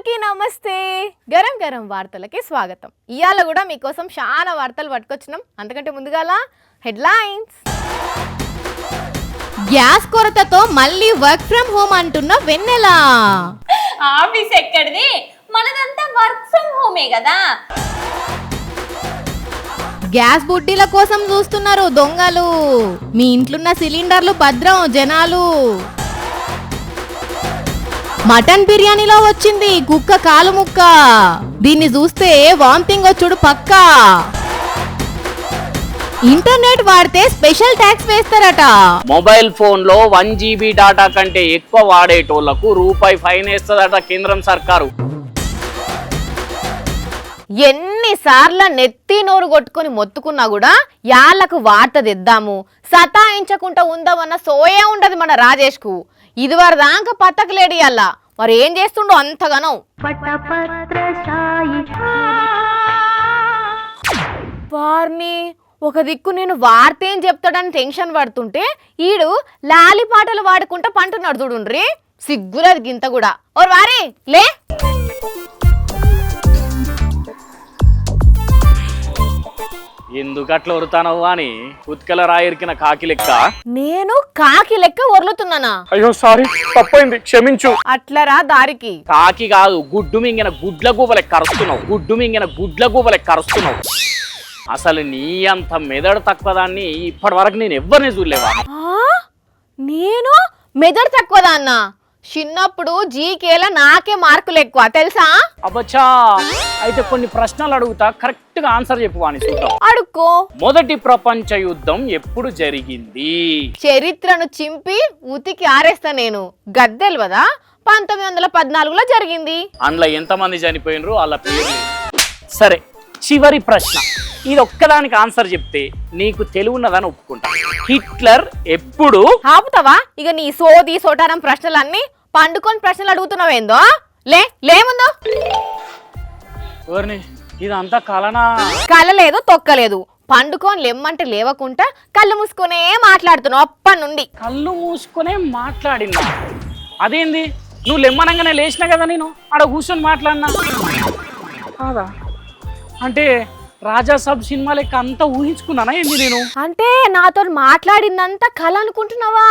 అందరికీ నమస్తే. గరం గరం వార్తలకి స్వాగతం. ఇయాల కూడా మీకోసం చాలా వార్తలు పట్టుకొచ్చినాం. అంతకంటే ముందుగాల హెడ్లైన్స్. గ్యాస్ కొరతతో మళ్ళీ వర్క్ ఫ్రమ్ హోమ్ అంటున్న వెన్నెల. ఆఫీస్ ఎక్కడిది, మనదంతా వర్క్ ఫ్రమ్ హోమే కదా. గ్యాస్ బుడ్డీల కోసం చూస్తున్నారు దొంగలు. మీ ఇంట్లున్న సిలిండర్లు భద్రం జనాలు. మటన్ బిర్యానీలో వచ్చింది కుక్క కాలు ముక్క. దీన్ని చూస్తే వామిటింగ్ వచ్చుడు పక్కా. ఇంటర్నెట్ వాడితే స్పెషల్ ట్యాక్స్ వేస్తారట. మొబైల్ ఫోన్ లో 1 GB డాటా కంటే ఎక్కువ వాడేటోళ్లకు రూపాయి ఫైన్ వేస్తదట కేంద్రం సర్కారు. ఎన్నిసార్లు నెత్తి నోరు కొట్టుకొని మొత్తుకున్నా కూడా యాళ్లకు వార్త తెద్దాము సతాయించకుండా ఉందామన్న సోయే ఉండదు మన రాజేష్ కు. ఇదివర దాకా పట్టకలేడు అల్లా, మరి ఏం చేస్తుండో అంతగానో. వారిని ఒక దిక్కు నేను వార్త ఏం చెప్తాడని టెన్షన్ పడుతుంటే ఈడు లాలి పాటలు వాడుకుంటా పంటున్నాడు చూడుండ్రి. సిగ్గులేదు గింత కూడా. ఓర్ వారి లే. ఎందుకు అట్లా వరుతానవు అని ఉత్కల రాయిరికిన కాకి లెక్క. నేను కాకి లెక్క ఒర్లుతున్నానా? అయ్యో సారీ, తప్పైంది, క్షమించు. అట్లరా దారికి. కాకి కాదు, గుడ్డు మింగిన గుడ్ల గూబలే కరుస్తున్నావు. గుడ్డు మింగిన గుడ్ల గూబలే కరుస్తున్నావు. అసలు నీ అంత మెదడు తక్కువదాన్ని ఇప్పటి వరకు నేను ఎవరిని చూడలేవా? నేను మెదడు తక్కువదా అన్న? చిన్నప్పుడు జీకేల నాకే మార్కులు ఎక్కువ తెలుసా? అబ్బచ్చా, అయితే కొన్ని ప్రశ్నలు అడుగుతా, కరెక్ట్ గా ఆన్సర్ చెప్పు అని చూద్దాం. అడుక్కో. మొదటి ప్రపంచ యుద్ధం ఎప్పుడు జరిగింది? చరిత్రను చింపి ఉతికి ఆరేస్తా నేను. గద్దెలు కదా 1914లో జరిగింది. అందులో ఎంతమంది చనిపోయినరు వాళ్ళ పేర్లు. సరే, చివరి ప్రశ్న. ఇది ఒక్కదానికి ఆన్సర్ చెప్తే నీకు తెలివున్నదని ఒప్పుకుంటా. హిట్లర్ ఎప్పుడు? ఆపుతావా ఇక నీ సోది సోటారం ప్రశ్నలన్నీ? పండుకొని ప్రశ్నలు అడుగుతున్నావేందో? లేముందో ఇదంతా కలనా? కలలేదు తొక్కలేదు. పండుకొని లెమ్మంటే లేవకుండా కళ్ళు మూసుకునే మాట్లాడుతున్నావు అప్పటి నుండి. కళ్ళు మూసుకునే మాట్లాడినా? అదేంది, నువ్వు లెమ్మనంగానే లేచినా కదా నేను ఆడ కూర్చొని మాట్లాడినా కాదా? అంటే రాజాసాబ్ సినిమా లెక్క అంతా ఊహించుకున్నానా ఏంది నేను? అంటే నాతో మాట్లాడిందంతా కళ అనుకుంటున్నావా?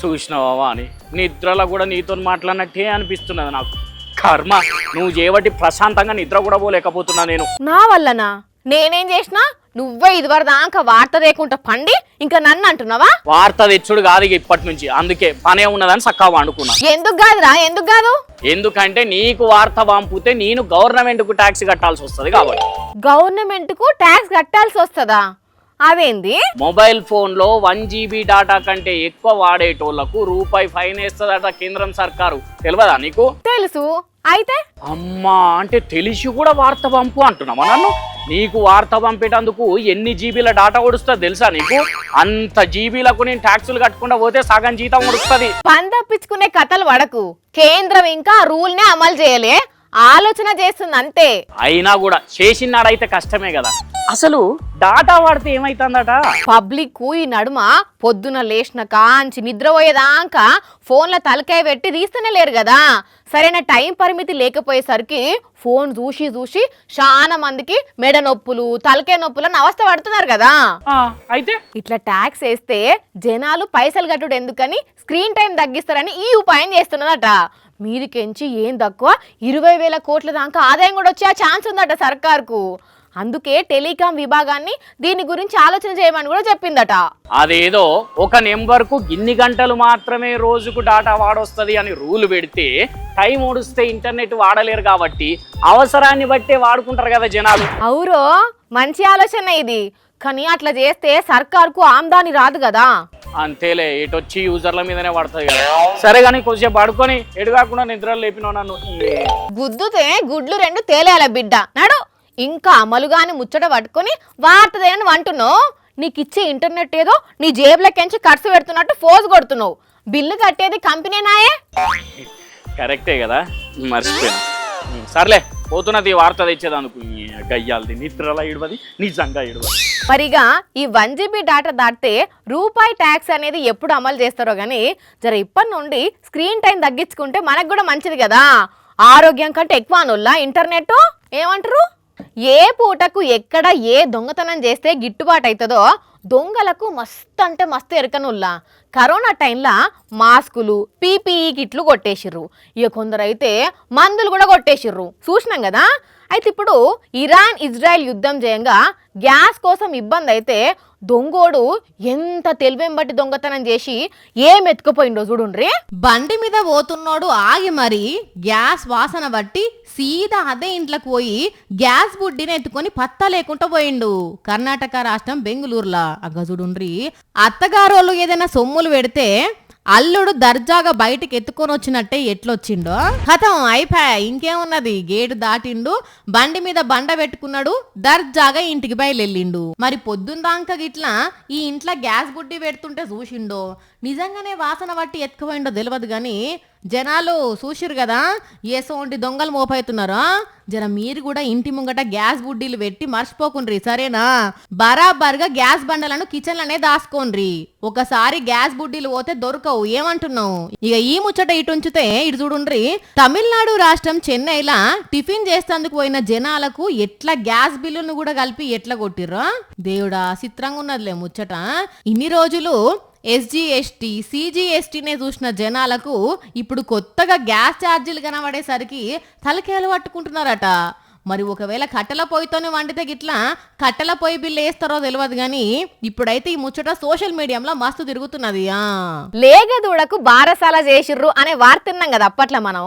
చూసినావా అని నిద్రలో కూడా నీతో మాట్లాడినట్టే అనిపిస్తున్నది నాకు. కర్మ, నువ్వు చేయబట్టి ప్రశాంతంగా నిద్ర కూడా పోలేకపోతున్నా నేను. నా వల్లనా? నేనేం చేసినా? నువ్వే ఇదివర దాకా వార్త లేకుండా పండి ఇంకా నన్ను అంటున్నావా? వార్త తెచ్చుడు కాదు ఇప్పటి నుంచి, అందుకే పనే ఉన్నదని చక్కగా వండుకున్నా. ఎందుకు కాదురా? ఎందుకు కాదు? ఎందుకంటే నీకు వార్త పంపితే నేను గవర్నమెంట్ కు ట్యాక్స్ కట్టాల్సి వస్తుంది కాబట్టి. గవర్నమెంట్ కు ట్యాక్స్ కట్టాల్సి వస్తుందా? అదేంది? మొబైల్ ఫోన్ లో 1 GB డాటా కంటే ఎక్కువ వాడేటోళ్లకు రూపాయి ఫైన్ వేస్తదట కేంద్రం సర్కారు. తెలియదా నీకు? తెలుసు. అయితే అమ్మా, అంటే తెలిసి కూడా వార్త పంపు అంటున్నావా నన్ను? నీకు వార్త పంపేటందుకు ఎన్ని జీబీల డాటా ఓడుస్తుంది తెలుసా నీకు? అంత జీబీలకు నేను ట్యాక్సులు కట్టకుండా పోతే సగం జీతం ఓడుస్తుంది. పని తప్పించుకునే కథలు వడకు. కేంద్రం ఇంకా రూల్ నే అమలు చేయలే, ఆలోచన చేస్తుంది అంతే. అయినా కూడా చేసినాడైతే కష్టమే కదా. అసలు డాటా వాడితే ఏమైతుందట? పబ్లిక్ ఈ నడుమ పొద్దున లేచిన కాంచి నిద్రపోయేదాకా ఫోన్ల తలకాయ పెట్టి తీస్తూనే లేరు కదా. సరైన టైం పరిమితి లేకపోయేసరికి ఫోన్ చూసి చూసి చాలా మందికి మెడ నొప్పులు తలకాయ నొప్పులను అవస్థ పడుతున్నారు కదా. అయితే ఇట్లా ట్యాక్స్ వేస్తే జనాలు పైసలు కట్టుడు ఎందుకని స్క్రీన్ టైం తగ్గిస్తారని ఈ ఉపాయం చేస్తున్నదట. మీదికెంచి ఏం తక్కువ 20,000 కోట్ల దాకా ఆదాయం కూడా వచ్చే ఛాన్స్ ఉందట సర్కార్కు. అందుకే టెలికాం విభాగాన్ని దీని గురించి ఆలోచన చేయమని కూడా చెప్పిందట. అదేదో ఒక నెంబర్ కు ఇన్ని గంటలు మాత్రమే రోజుకు డాటా వాడొస్తుంది అని రూల్ పెడితే టైం ఓడిస్తే ఇంటర్నెట్ వాడలేరు కాబట్టి అవసరాన్ని బట్టే వాడుకుంటారు కదా జనాలు. అవురో, మంచి ఆలోచన ఇది. కానీ అట్లా చేస్తే సర్కార్కు ఆమ్దాని రాదు కదా. అంతేలే, ఎటొచ్చి యూజర్ల మీదనే పడుతుంది కదా. సరే కానీ కొంచెం పడుకొని ఎడు కాకుండా నిద్రలు లేపినావు నన్ను. గుద్దుతే గుడ్లు 2 తేలేయాల బిడ్డ నడు. ఇంకా అమలుగాని ముచ్చట పట్టుకొని వార్తదేనని అంటున్నావు. నీకు ఇచ్చే ఇంటర్నెట్ ఏదో నీ జేబులకెంచి ఖర్చు పెడుతున్నట్టు ఫోజ్ కొడుతున్నావు. బిల్లు కట్టేది కంపెనీనాయే. కరెక్టే కదా, మర్చిపోయినా. సర్లే, పోతున్నది వార్త తెచ్చేదానికి. గయ్యాలది నిద్రలా ఇడవది, నిజంగా ఇడవది. మరిగా ఈ 1 GB డాటా దాటితే రూపాయి ట్యాక్స్ అనేది ఎప్పుడు అమలు చేస్తారో గానీ జర ఇప్పటి నుండి స్క్రీన్ టైం తగ్గించుకుంటే మనకు కూడా మంచిది కదా. ఆరోగ్యం కంటే ఎక్కువ అనుల్లా ఇంటర్నెట్ ఏమంటారు? ఏ పూటకు ఎక్కడ ఏ దొంగతనం చేస్తే గిట్టుబాటు అవుతుందో దొంగలకు మస్తు అంటే మస్తు ఎరకనుల్లా. కరోనా టైంలో మాస్కులు పీపీఈ కిట్లు కొట్టేసిర్రు, ఇక కొందరైతే మందులు కూడా కొట్టేసిర్రు చూసినాం కదా. అయితే ఇప్పుడు ఇరాన్ ఇజ్రాయెల్ యుద్ధం చేయంగా గ్యాస్ కోసం ఇబ్బంది అయితే దొంగోడు ఎంత తెలివేం బట్టి దొంగతనం చేసి ఏం ఎత్తుకుపోయిండో చూడుండ్రి. బండి మీద పోతున్నోడు ఆగి మరి గ్యాస్ వాసన బట్టి సీదా అదే ఇంట్లోకి పోయి గ్యాస్ బుడ్డిని ఎత్తుకొని పత్తా లేకుండా పోయిండు. కర్ణాటక రాష్ట్రం బెంగుళూరులా. అగ్గ చూడుండ్రి, అత్తగారోళ్ళు ఏదైనా సొమ్ములు పెడితే అల్లుడు దర్జాగా బయటికి ఎత్తుకొని వచ్చినట్టే ఎట్లొచ్చిండో కథం అయిపోయా. ఇంకేమున్నది, గేటు దాటిండు, బండి మీద బండ పెట్టుకున్నాడు, దర్జాగా ఇంటికి బయలుదేరిండు. మరి పొద్దుందాక గిట్లా ఈ ఇంట్లో గ్యాస్ బుడ్డి పెడుతుంటే చూసిండో నిజంగానే వాసన బట్టి ఎత్తుకుపోయిండో తెలియదు గాని జనాలు చూసిరు కదా ఏసోంటి దొంగలు మోపవుతున్నారా. జర మీరు కూడా ఇంటి ముంగట గ్యాస్ బుడ్డీలు పెట్టి మర్చిపోకుండ్రి సరేనా. బరాబర్గా గ్యాస్ బండలను కిచెన్లనే దాసుకోండ్రి. ఒకసారి గ్యాస్ బుడ్డీలు పోతే దొరకవు. ఏమంటున్నావు? ఇక ఈ ముచ్చట ఇటు ఉంచితే ఇటు చూడుండ్రి, తమిళనాడు రాష్ట్రం చెన్నైలా టిఫిన్ చేసేందుకు పోయిన జనాలకు ఎట్లా గ్యాస్ బిల్లును కూడా కలిపి ఎట్లా కొట్టిర్రా దేవుడా. చిత్రంగా ఉన్నదిలే ముచ్చట. ఇన్ని రోజులు SGST CGSTనే చూసిన జనాలకు ఇప్పుడు కొత్తగా గ్యాస్ ఛార్జీలు కనబడేసరికి తలకేలు పట్టుకుంటున్నారట. మరి ఒకవేళ కట్టెల పొయ్యితోనే వండితే గిట్లా కట్టెల పొయ్యి బిల్లు వేస్తారో తెలియదు కానీ ఇప్పుడైతే ఈ ముచ్చట సోషల్ మీడియాలో మస్తు తిరుగుతున్నది. లేగదూడకు బారసాల చేసిర్రు అనే వార్తిన్నాం కదా అప్పట్లో మనం.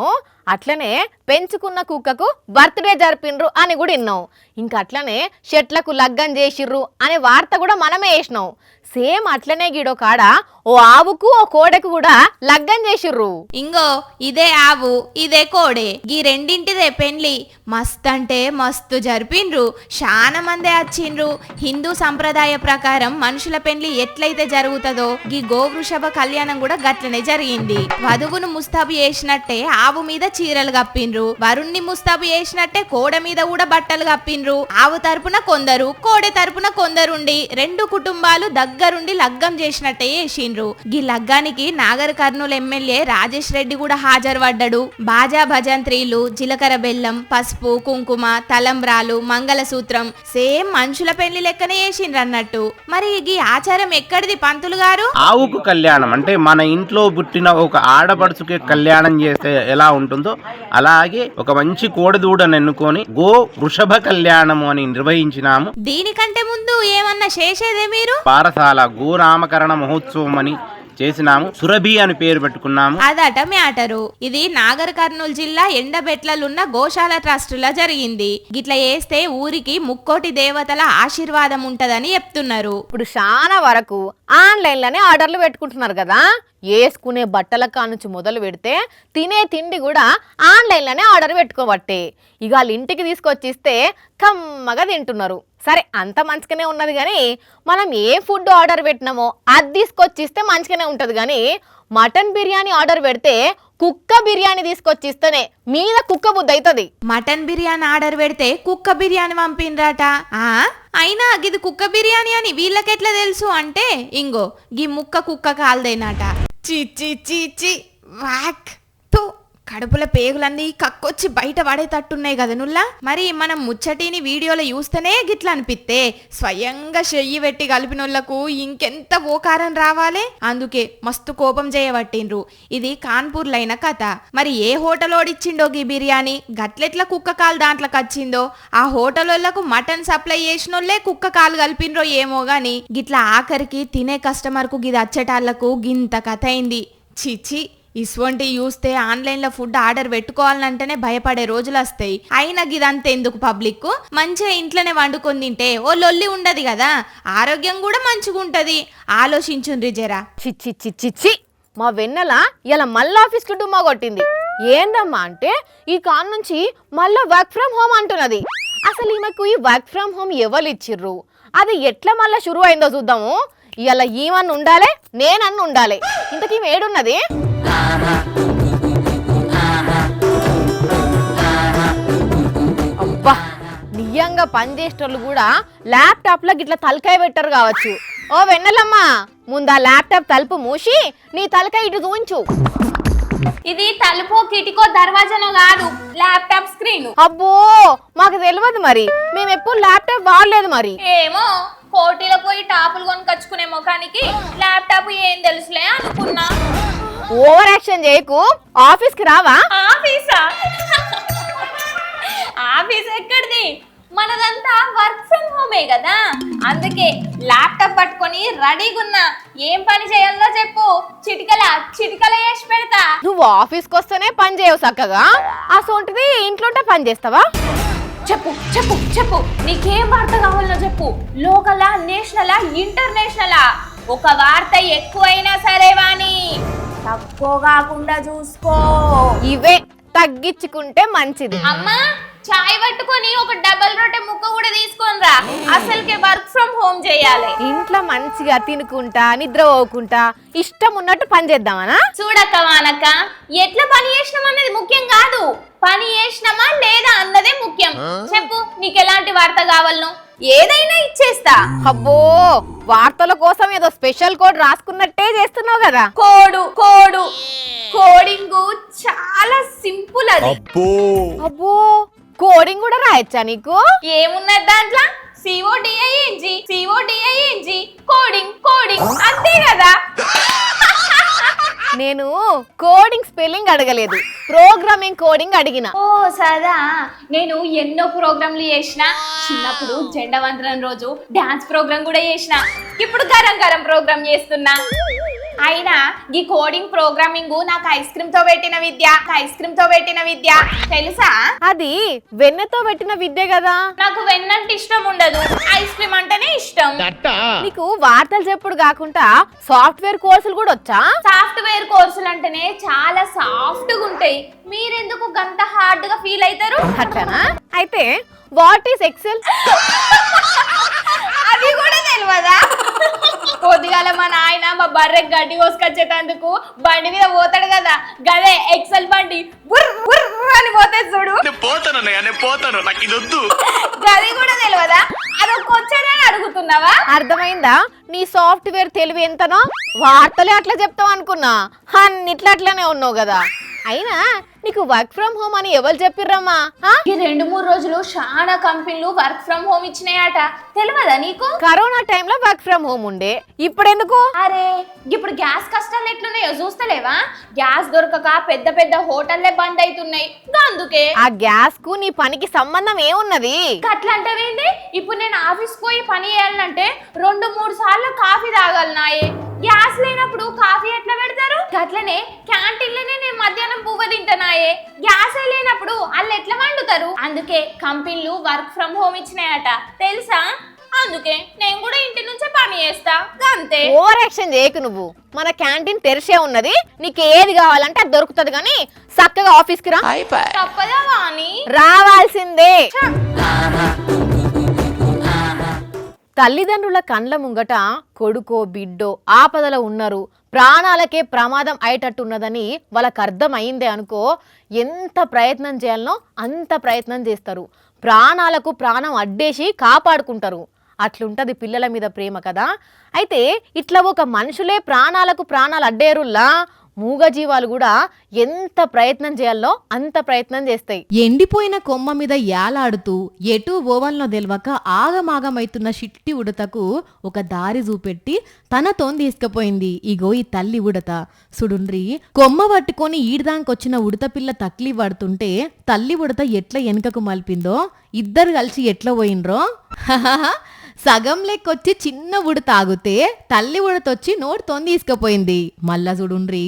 అట్లనే పెంచుకున్న కుక్కకు బర్త్డే జరిపిండ్రు అని కూడా విన్నాం. ఇంకా అట్లనే చెట్లకు లగ్గం చేసిర్రు అనే వార్త కూడా మనమే వేసినాం. సేమ్ అట్లనే గిడో కాడ ఓ ఆవుకు ఓ కోడెకు కూడా లగ్గం చేసిర్రు. ఇంగో ఇదే ఆవు ఇదే కోడే, గీ రెండింటిదే పెండ్లి మస్త్ అంటే మస్తు జరిపిండ్రు. చాలా మందే వచ్చిండ్రు. హిందూ సంప్రదాయ ప్రకారం మనుషుల పెండ్లి ఎట్లయితే జరుగుతుందో గీ గోవృషభ కళ్యాణం కూడా గట్లనే జరిగింది. వధువును ముస్తాబు చేసినట్టే ఆవు మీద చీరలు కప్పిండ్రు, వరుణ్ణి ముస్తాబు చేసినట్టే కోడ మీద కూడా బట్టలు కప్పిండ్రు. ఆవు తరపున కొందరు, కోడె తరపున కొందరుండి రెండు కుటుంబాలు దగ్గరుండి లగ్గం చేసినట్టే చేసిండ్రు. గీ లగ్గానికి నాగర్ కర్నూలు ఎమ్మెల్యే రాజేష్ రెడ్డి కూడా హాజరుపడ్డాడు. బాజా భజంత్రీలు, జీలకర్ర బెల్లం, పసుపు, కుంకుమ, తలంబ్రాలు, మంగళసూత్రం సేమ్ మనుషుల పెళ్లి లెక్కనే చేసిండ్రు అన్నట్టు. మరి గీ ఆచారం ఎక్కడిది పంతులు గారు? ఆవుకు కళ్యాణం అంటే మన ఇంట్లో పుట్టిన ఒక ఆడపడుచుకి కళ్యాణం చేస్తే ఎలా ఉంటుందో అలాగే ఒక మంచి కోడదూడను ఎన్నుకొని గో వృషభ కళ్యాణము అని నిర్వహించినాము. దీనికంటే ముందు ఏమన్నా చేసేదే మీరు? పారసాల గోనామకరణ మహోత్సవం అని చేసినాము. సురభి అని పేరు పెట్టుకున్నాము. అదట మ్యాటరు. ఇది నాగర్ కర్నూలు జిల్లా ఎండబెట్లలున్న గోశాల ట్రస్ట్ లా జరిగింది. గిట్ల చేస్తే ఊరికి ముక్కోటి దేవతల ఆశీర్వాదం ఉంటదని చెప్తున్నారు. ఇప్పుడు చాలా వరకు ఆన్లైన్ లోనే ఆర్డర్లు పెట్టుకుంటున్నారు కదా. వేసుకునే బట్టల కానుంచి మొదలు పెడితే తినే తిండి కూడా ఆన్లైన్ లోనే ఆర్డర్ పెట్టుకోబట్టే ఇక వాళ్ళ ఇంటికి తీసుకొచ్చిస్తే కమ్మగా తింటున్నారు. సరే అంత మంచిగానే ఉన్నది కానీ మనం ఏ ఫుడ్ ఆర్డర్ పెట్టినామో అది తీసుకొచ్చిస్తే మంచిగానే ఉంటుంది కానీ మటన్ బిర్యానీ ఆర్డర్ పెడితే కుక్క బిర్యానీ తీసుకొచ్చిస్తేనే మీద కుక్క బుద్ధి అవుతుంది. మటన్ బిర్యానీ ఆర్డర్ పెడితే కుక్క బిర్యానీ పంపిండ్రాట. అయినా గిది కుక్క బిర్యానీ అని వీళ్ళకెట్లా తెలుసు అంటే ఇంగో గీ ముక్క కుక్క కాల్దేనాట. చి చి చి చి వాక్ తో కడుపుల పేగులన్నీ కక్కొచ్చి బయట పడేటట్టున్నాయి కదా నుల్లా. మరి మనం ముచ్చటిని వీడియోలో చూస్తేనే గిట్లా అనిపిస్తే స్వయంగా చెయ్యి పెట్టి కలిపినోళ్లకు ఇంకెంత ఓకారం రావాలే. అందుకే మస్తు కోపం చేయబట్టిండ్రు. ఇది కాన్పూర్ లైన కథ. మరి ఏ హోటల్ ఓడిచ్చిండో గీ బిర్యానీ గట్లెట్లా కుక్క కాలు దాంట్లోకి వచ్చిందో, ఆ హోటళ్ళకు మటన్ సప్లై చేసినోళ్లే కుక్క కాలు కలిపినరో ఏమో గాని గిట్లా ఆఖరికి తినే కస్టమర్ కు గిది అచ్చటాళ్లకు గింత కథ అయింది. చిచి ఇసువంటి చూస్తే ఆన్లైన్లో ఫుడ్ ఆర్డర్ పెట్టుకోవాలంటేనే భయపడే రోజులు వస్తాయి. అయినా గిదంతా ఎందుకు పబ్లిక్ మంచిగా ఇంట్లోనే వండుకొని తింటే ఓ లొల్లి ఉండదు కదా, ఆరోగ్యం కూడా మంచిగా ఉంటది. ఆలోచించుండ్రి జరా. చిచ్చి చిచ్చి మా వెన్నెల ఇలా మళ్ళీ ఆఫీస్కి డుమ్మా కొట్టింది. ఏందమ్మా అంటే ఈ కాన్ నుంచి మళ్ళీ వర్క్ ఫ్రమ్ హోమ్ అంటున్నది. అసలు ఈమెకు ఈ వర్క్ ఫ్రమ్ హోమ్ ఎవరు ఇచ్చిర్రు, అది ఎట్లా మళ్ళీ షురు అయిందో చూద్దాము. ఇలా ఈమన్ను ఉండాలి, నేనన్ను ఉండాలి. ఇంతకీ ఏడున్నది? అబ్బా నిజంగా పనిచేసేటోళ్ళు కూడా ల్యాప్టాప్ లో గిట్లా తలకాయ పెట్టరు కావచ్చు. ఓ వెన్నెలమ్మ ముందు ఆ ల్యాప్టాప్ తలుపు మూసి నీ తలకాయ ఇటు చూంచు. ఇది తలుపో కిటికో దర్వాజానో కాదు, ల్యాప్టాప్ స్క్రీన్. అబ్బో మాకు తెలియదు మరి, మేము ఎప్పుడు ల్యాప్టాప్ వాడలేదు మరి. ఏమో కోటిలో పోయి టాపులు కొనుకొచ్చుకునే ముఖానికి ల్యాప్టాప్ ఏం తెలుసులే అనుకున్నా. ఓవర్ యాక్షన్ చేయకు, ఆఫీస్ కి రావా? ఆఫీసా? ఆఫీస్ ఎక్కడిది? మనదంతా వర్క్ ఫ్రమ్ హోమే కదా, అందుకే ల్యాప్టాప్ పట్టుకొని రెడీగా ఉన్నా. ఏం పని చేయాలో చెప్పు, చిటికల చేసి పెడతా. నువ్వు ఆఫీస్కి వస్తేనే పని చేయవు చక్కగా, అసొంటిది ఇంట్లోంటే పని చేస్తావా? చెప్పు చెప్పు చెప్పు, నీకేం వార్త కావాలో చెప్పు. లోకలా, నేషనలా, ఇంటర్నేషనలా? ఒక వార్త ఎక్కువైనా సరే వాణి తక్కువ కాకుండా చూసుకో. ఇవే తగ్గించుకుంటే మంచిది. అమ్మా చాయ్ పట్టుకొని ఒక డబల్ రొట్టె ముక్క కూడా తీసుకొని రా, అసలుకే వర్క్ ఫ్రమ్ హోమ్ చేయాలి. ఇంట్లో మంచిగా తినుకుంటా నిద్ర పోకుంటా ఇష్టం ఉన్నట్టు పని చేద్దామనా? చూడక్క వానక్క, ఎట్లా పని చేసినాం అన్నది ముఖ్యం కాదు, పని చేసినామా లేదా అన్నదే ముఖ్యం. చెప్పు నీకు ఎలాంటి వార్త కావాలను, ఏదైనా ఇచ్చేస్తా. అబ్బో వార్తల కోసం ఏదో స్పెషల్ కోడ్ రాసుకున్నట్టే చేస్తున్నావు కదా. కోడింగ్ చాలా సింపుల్ అది. అబ్బో కోడింగ్ కూడా రాయచ్చా నీకు? ఏమున్నది దాంట్లో? CODING కోడింగ్ అంతే కదా. నేను కోడింగ్ స్పెల్లింగ్ అడగలేదు, ప్రోగ్రామింగ్ కోడింగ్ అడిగిన. ఓ సదా, నేను ఎన్నో ప్రోగ్రాంలు చేసిన. చిన్నప్పుడు జెండా వందనం రోజు డాన్స్ ప్రోగ్రామ్ కూడా చేసిన. ఇప్పుడు గరం ప్రోగ్రామ్ చేస్తున్నా. అయినా ఈ కోడింగ్ ప్రోగ్రామింగ్ నాకు ఐస్ క్రీమ్ తో పెట్టిన విద్య తెలుసా? అది వెన్నెతో పెట్టిన విద్య కదా. నాకు వెన్నంటే ఇష్టం ఉండదు, ఐస్ క్రీమ్ అంటేనే ఇష్టం. నీకు వార్తలు చెప్పుడు కాకుండా సాఫ్ట్వేర్ కోర్సులు కూడా వచ్చా? సాఫ్ట్వేర్ కోర్సులు అంటేనే చాలా సాఫ్ట్ గా ఉంటాయి, మీరెందుకు గంత హార్డ్ గా ఫీల్ అవుతారు? అట్లనా? అయితే వాట్ ఈస్ ఎక్సెల్? అది కూడా తెలియదా? పొద్దుగాల మా నాయన మా బర్రె గడ్డి కోసుకొచ్చేటందుకు బండి మీద పోతాడు కదా, గదే ఎక్సెల్ బండి అని పోతే చూడు. గది కూడా తెలియదా? అదొక వచ్చేదని అడుగుతున్నావా? అర్థమైందా నీ సాఫ్ట్వేర్ తెలివి ఎంతనో? వార్తలే అట్లా చెప్తావు అనుకున్నా, అన్నిట్లా అట్లనే ఉన్నావు కదా. అయినా నీకు వర్క్ ఫ్రమ్ హోమ్ అని ఎవరు చెప్పిర్రమ్మా? ఈ 2-3 రోజులు చాలా కంపెనీలు వర్క్ ఫ్రమ్ హోమ్ ఇచ్చినాయట, తెలియదా నీకు? కరోనా టైంలో వర్క్ ఫ్రమ్ హోమ్ ఉండే, ఇప్పుడు ఎందుకు? అరే ఇప్పుడు గ్యాస్ కష్టాలు ఎట్లున్నాయో చూస్తలేవా? గ్యాస్ దొరకక పెద్ద హోటల్లే బంద్ అవుతున్నాయి, అందుకే. ఆ గ్యాస్ కు నీ పనికి సంబంధం ఏమున్నది? అట్లా అంటావేంది? ఇప్పుడు నేను ఆఫీస్ పోయి పని చేయాలంటే 2-3 సార్లు కాఫీ తాగాలనాయే. గ్యాస్ లేనప్పుడు కాఫీ ఎట్లా పెడతారు? అట్లనే క్యాంటీన్లోనే నేను మధ్యాహ్నం పువ్వు తింటానాయే, గ్యాస్ లేనప్పుడు వాళ్ళు ఎట్లా వండుతారు? అందుకే కంపెనీలు వర్క్ ఫ్రమ్ హోమ్ ఇచ్చినాయట, తెలుసా? అందుకే నేను కూడా ఇంటి నుంచే పని చేస్తా, అంతే. ఓవర్ యాక్షన్ చేయకు నువ్వు. మన క్యాంటీన్ తెరిచే ఉన్నది, నీకు ఏది కావాలంటే అది దొరుకుతుంది, కానీ చక్కగా ఆఫీస్ కి రా. తప్పదా వాణి? రావాల్సిందే. తల్లిదండ్రుల కండ్ల ముంగట కొడుకో బిడ్డో ఆపదలో ఉన్నారు, ప్రాణాలకే ప్రమాదం అయ్యేటట్టున్నదని వాళ్ళకి అర్థమైందే అనుకో, ఎంత ప్రయత్నం చేయాలనో అంత ప్రయత్నం చేస్తారు, ప్రాణాలకు ప్రాణం అడ్డేసి కాపాడుకుంటారు. అట్లుంటది పిల్లల మీద ప్రేమ కదా. అయితే ఇట్లా ఒక మనుషులే ప్రాణాలకు ప్రాణాలు అడ్డేరుల్లా మూగజీవాలు కూడా ఎంత ప్రయత్నం చేయాలో అంత ప్రయత్నం చేస్తాయి. ఎండిపోయిన కొమ్మ మీద యాలాడుతూ ఎటు ఓవన్లో తెలవక ఆగమాగమైతున్న షిట్టి ఉడతకు ఒక దారి చూపెట్టి తనతోని తీసుకుపోయింది ఇగో ఈ తల్లి ఉడత. సుడుండ్రి కొమ్మ పట్టుకొని ఈడదాకొచ్చిన ఉడత పిల్ల తక్లీ పడుతుంటే తల్లి ఉడత ఎట్లా వెనుకకు మలిపిందో, ఇద్దరు కలిసి ఎట్లా పోయినరో. సగం లెక్కొచ్చి చిన్న ఉడత ఆగితే తల్లి ఉడతొచ్చి నోటితోని తీసుకుపోయింది. మళ్ళా చూడుండ్రి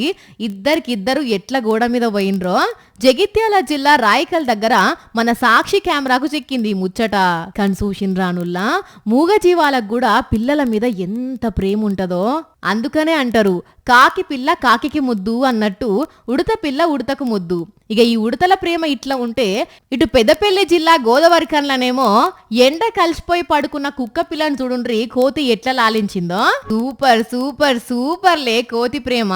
ఇద్దరికిద్దరు ఎట్లా గోడ మీద పోయినరో. జగిత్యాల జిల్లా రాయకల్ దగ్గర మన సాక్షి కెమెరాకు చిక్కింది ముచ్చట. కానీ చూసిండ్రానుల్లా మూగజీవాలకు కూడా పిల్లల మీద ఎంత ప్రేమ ఉంటదో. అందుకనే అంటారు కాకి పిల్ల కాకికి ముద్దు అన్నట్టు ఉడత పిల్ల ఉడతకు ముద్దు. ఇక ఈ ఉడతల ప్రేమ ఇట్లా ఉంటే ఇటు పెద్దపల్లి జిల్లా గోదావరికన్లనేమో ఎండ కలిసిపోయి పడుకున్న కుక్క పిల్లని చూడుండ్రి కోతి ఎట్లా లాలించిందో. సూపర్ సూపర్ సూపర్లే కోతి ప్రేమ.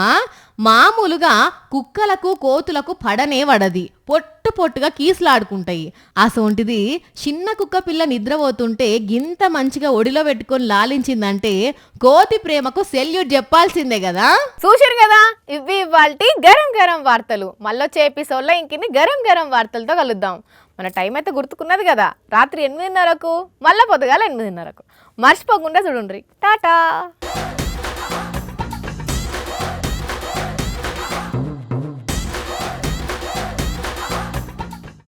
మామూలుగా కుక్కలకు కోతులకు పడనే పడది, పొట్టు పొట్టుగా కీసులాడుకుంటాయి. అసొంటిది చిన్న కుక్క పిల్ల నిద్రపోతుంటే గింత మంచిగా ఒడిలో పెట్టుకొని లాలించిందంటే కోతి ప్రేమకు సెల్యూట్ చెప్పాల్సిందే కదా. చూసిరు కదా, ఇవి ఇవాల్టి గరం గరం వార్తలు. మళ్ళొచ్చే ఎపిసోడ్లో ఇంకిన్ని గరం గరం వార్తలతో కలుద్దాం. మన టైం అయితే గుర్తుకున్నది కదా, రాత్రి 8:30కు మళ్ళా పొద్దుగాల 8:30కు. మర్చిపోకుండా చూడండి. టాటా.